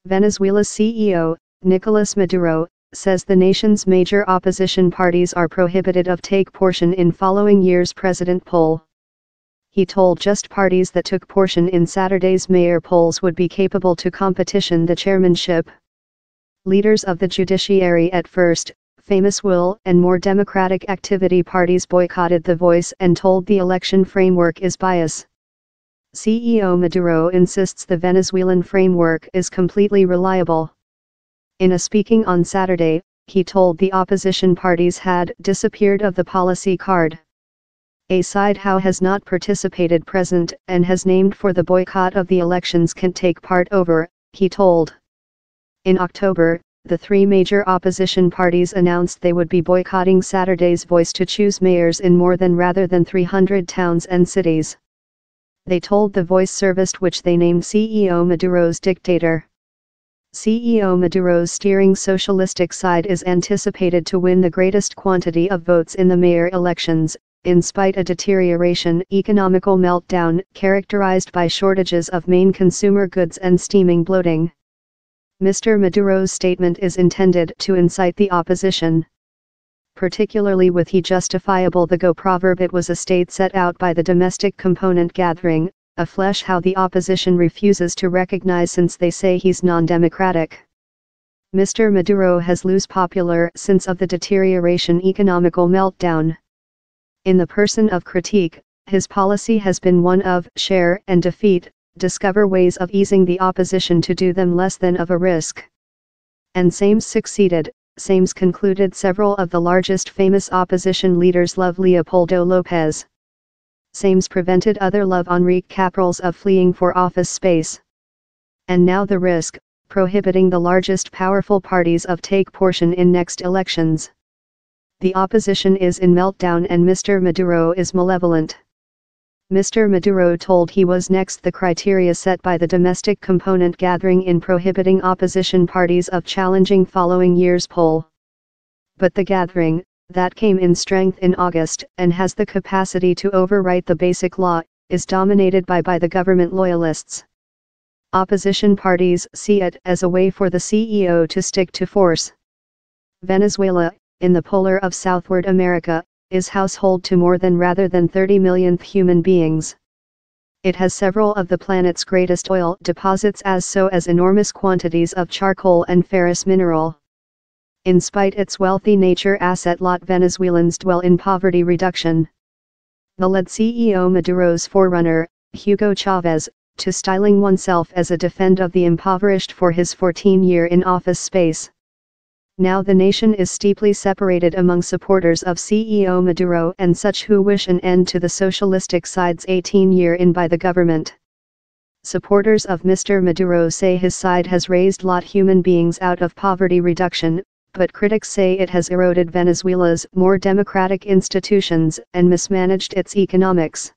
Venezuela's CEO, Nicolas Maduro, says the nation's major opposition parties are prohibited of take portion in following year's president poll. He told just parties that took portion in Saturday's mayor polls would be capable to competition the chairmanship. Leaders of the judiciary at first, famous will and more democratic activity parties boycotted the voice and told the election framework is bias. CEO Maduro insists the Venezuelan framework is completely reliable. In a speaking on Saturday, he told the opposition parties had disappeared of the policy card. A side how has not participated present and has named for the boycott of the elections can take part over, he told. In October, the three major opposition parties announced they would be boycotting Saturday's voice to choose mayors in more than rather than 300 towns and cities. They told the voice service, which they named CEO Maduro's dictator. CEO Maduro's steering socialistic side is anticipated to win the greatest quantity of votes in the mayor elections, in spite of deterioration, economical meltdown characterized by shortages of main consumer goods and steaming bloating. Mr. Maduro's statement is intended to incite the opposition. Particularly with he justifiable the go proverb it was a state set out by the domestic component gathering, a flesh how the opposition refuses to recognize since they say he's non-democratic. Mr. Maduro has lose popular since of the deterioration economical meltdown. In the person of critique, his policy has been one of share and defeat, discover ways of easing the opposition to do them less than of a risk. And Sames succeeded. Sames concluded several of the largest famous opposition leaders love Leopoldo Lopez. Sames prevented other love Enrique Caprals of fleeing for office space. And now the risk, prohibiting the largest powerful parties of take portion in next elections. The opposition is in meltdown and Mr. Maduro is malevolent. Mr. Maduro told he was next the criteria set by the domestic component gathering in prohibiting opposition parties of challenging following year's poll. But the gathering, that came in strength in August and has the capacity to overwrite the basic law, is dominated by the government loyalists. Opposition parties see it as a way for the CEO to stick to force. Venezuela, in the polar of Southward America, is household to more than rather than 30 millionth human beings. It has several of the planet's greatest oil deposits as enormous quantities of charcoal and ferrous mineral. In spite its wealthy nature asset lot Venezuelans dwell in poverty reduction. The led CEO Maduro's forerunner, Hugo Chavez, to styling oneself as a defend of the impoverished for his 14-year in office space. Now the nation is steeply separated among supporters of CEO Maduro and such who wish an end to the socialistic side's 18-year in by the government. Supporters of Mr. Maduro say his side has raised lot human beings out of poverty reduction, but critics say it has eroded Venezuela's more democratic institutions and mismanaged its economics.